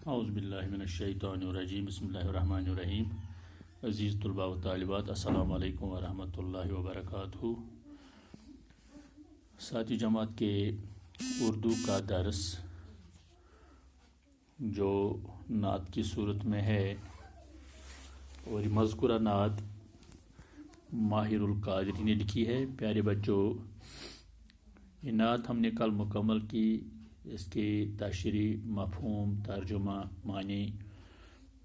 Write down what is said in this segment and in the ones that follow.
اعوذ باللہ من الشیطان الرجیم بسم اللہ الرحمن الرحیم. عزیز طلباء و طالبات، السلام علیکم ورحمۃ اللہ وبرکاتہ. ساتھی جماعت کے اردو کا درس جو نعت کی صورت میں ہے، اور یہ مذکورہ نعت ماہر القادری نے لکھی ہے. پیارے بچوں، یہ نعت ہم نے کل مکمل کی. اس کی تشریح، مفہوم، ترجمہ، معنی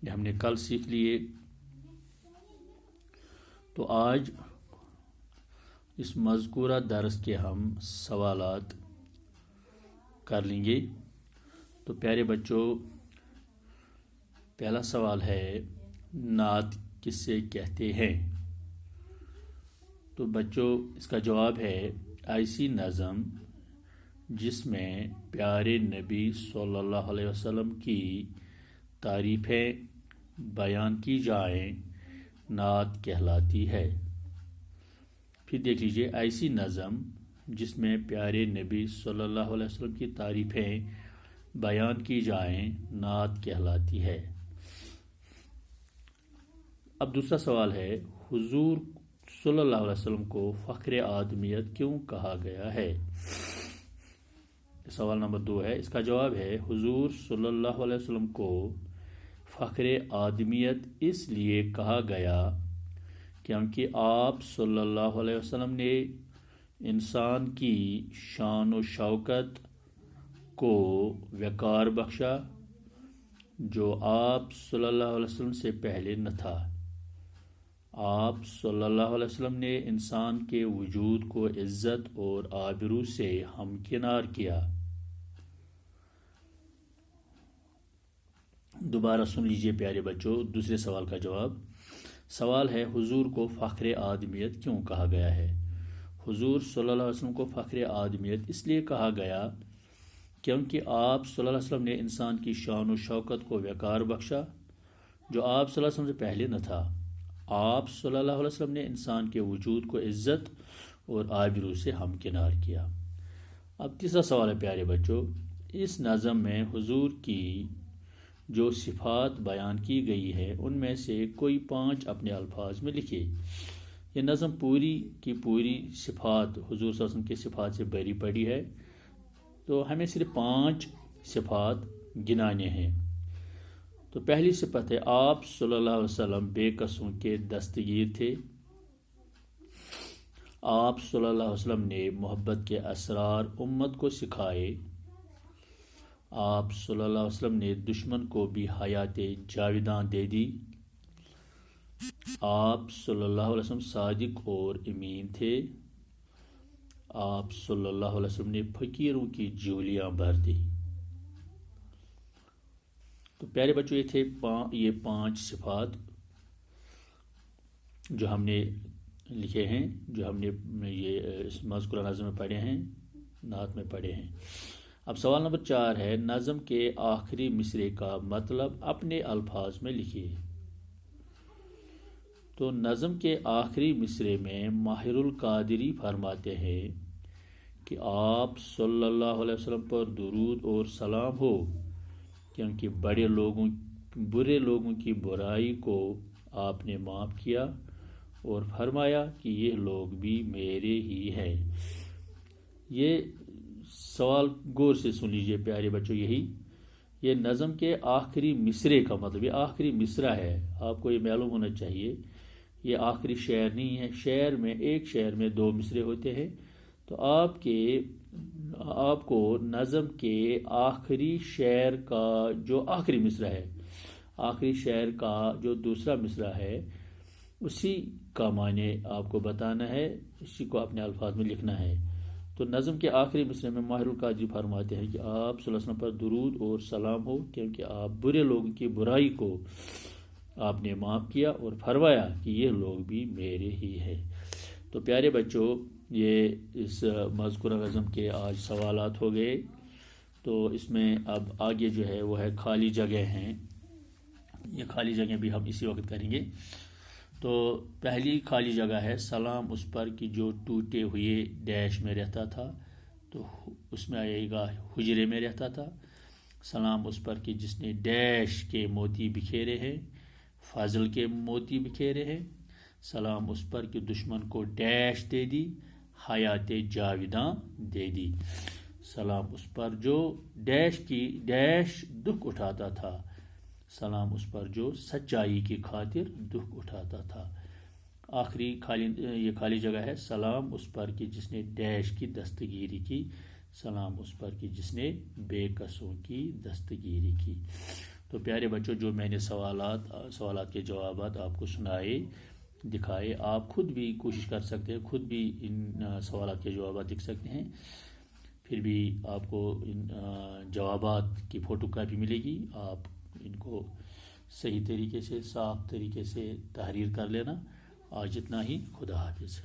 یہ ہم نے کل سیکھ لیے. تو آج اس مذکورہ درس کے ہم سوالات کر لیں گے. تو پیارے بچوں، پہلا سوال ہے نعت کسے کہتے ہیں؟ تو بچوں اس کا جواب ہے ایسی نظم جس میں پیارے نبی صلی اللہ علیہ وسلم کی تعریفیں بیان کی جائیں نعت کہلاتی ہے. پھر دیکھ لیجئے، ایسی نظم جس میں پیارے نبی صلی اللہ علیہ وسلم کی تعریفیں بیان کی جائیں نعت کہلاتی ہے. اب دوسرا سوال ہے، حضور صلی اللہ علیہ وسلم کو فخر آدمیت کیوں کہا گیا ہے؟ سوال نمبر 2 ہے. اس کا جواب ہے حضور صلی اللہ علیہ وسلم کو فخر آدمیت اس لیے کہا گیا کیونکہ آپ صلی اللہ علیہ وسلم نے انسان کی شان و شوکت کو وقار بخشا جو آپ صلی اللہ علیہ وسلم سے پہلے نہ تھا. آپ صلی اللہ علیہ وسلم نے انسان کے وجود کو عزت اور آبرو سے ہمکنار کیا. دوبارہ سن لیجئے پیارے بچوں دوسرے سوال کا جواب. سوال ہے، حضور کو فخر آدمیت کیوں کہا گیا ہے؟ حضور صلی اللہ علیہ وسلم کو فخر آدمیت اس لیے کہا گیا کیونکہ آپ صلی اللہ علیہ وسلم نے انسان کی شان و شوکت کو وقار بخشا جو آپ صلی اللہ علیہ وسلم سے پہلے نہ تھا. آپ صلی اللہ علیہ وسلم نے انسان کے وجود کو عزت اور آبرو سے ہمکنار کیا. اب تیسرا سوال ہے پیارے بچوں، اس نظم میں حضور کی جو صفات بیان کی گئی ہے ان میں سے کوئی 5 اپنے الفاظ میں لکھے. یہ نظم پوری کی پوری صفات حضور صلی اللہ علیہ وسلم کی صفات سے بھری پڑی ہے، تو ہمیں صرف 5 صفات گنانے ہیں. تو پہلی صفت ہے، آپ صلی اللہ علیہ وسلم بے قصوں کے دستگیر تھے. آپ صلی اللہ علیہ وسلم نے محبت کے اسرار امت کو سکھائے. آپ صلی اللہ علیہ وسلم نے دشمن کو بھی حیات جاویداں دے دی. آپ صلی اللہ علیہ وسلم صادق اور امین تھے. آپ صلی اللہ علیہ وسلم نے فقیروں کی جھولیاں بھر دی. تو پیارے بچوں، یہ تھے یہ 5 صفات جو ہم نے لکھے ہیں، جو ہم نے یہ اس مذکورہ نظم میں پڑھے ہیں، نعت میں پڑھے ہیں. اب سوال نمبر 4 ہے، نظم کے آخری مصرعے کا مطلب اپنے الفاظ میں لکھیے. تو نظم کے آخری مصرعے میں ماہر القادری فرماتے ہیں کہ آپ صلی اللہ علیہ وسلم پر درود اور سلام ہو کیونکہ برے لوگوں کی برائی کو آپ نے معاف کیا اور فرمایا کہ یہ لوگ بھی میرے ہی ہیں. یہ سوال غور سے سن لیجئے پیارے بچوں. یہ نظم کے آخری مصرعے کا مطلب، یہ آخری مصرع ہے. آپ کو یہ معلوم ہونا چاہیے یہ آخری شعر نہیں ہے. ایک شعر میں 2 مصرعے ہوتے ہیں. تو آپ کو نظم کے آخری شعر کا جو آخری مصرع ہے، آخری شعر کا جو دوسرا مصرع ہے، اسی کا معنی آپ کو بتانا ہے، اسی کو اپنے الفاظ میں لکھنا ہے. تو نظم کے آخری مصرعے میں ماہر القادری فرماتے ہیں کہ آپ صلی اللہ علیہ وسلم پر درود اور سلام ہو کیونکہ آپ برے لوگوں کی برائی کو آپ نے معاف کیا اور فرمایا کہ یہ لوگ بھی میرے ہی ہیں. تو پیارے بچوں، یہ اس مذکورہ نظم کے آج سوالات ہو گئے. تو اس میں اب آگے جو ہے وہ ہے خالی جگہ ہیں. یہ خالی جگہ بھی ہم اسی وقت کریں گے. تو پہلی خالی جگہ ہے، سلام اس پر کہ جو ٹوٹے ہوئے ڈیش میں رہتا تھا. تو اس میں آئے گا حجرے میں رہتا تھا. سلام اس پر کہ جس نے ڈیش کے موتی بکھیرے ہیں، فضل کے موتی بکھیرے ہیں۔ سلام اس پر کہ دشمن کو ڈیش دے دی، حیات جاویداں دے دی۔ سلام اس پر جو ڈیش دکھ اٹھاتا تھا، سلام اس پر جو سچائی کی خاطر دکھ اٹھاتا تھا۔ آخری یہ خالی جگہ ہے، سلام اس پر کہ جس نے ڈیش کی دستگیری کی، سلام اس پر کہ جس نے بے کسوں کی دستگیری کی۔ تو پیارے بچوں، جو میں نے سوالات کے جوابات آپ کو سنائے، دکھائے، آپ خود بھی کوشش کر سکتے ہیں، خود بھی ان سوالات کے جوابات لکھ سکتے ہیں۔ پھر بھی آپ کو ان جوابات کی فوٹو کاپی ملے گی، آپ ان کو صحیح طریقے سے، صاف طریقے سے تحریر کر لینا۔ آج اتنا ہی، خدا حافظ۔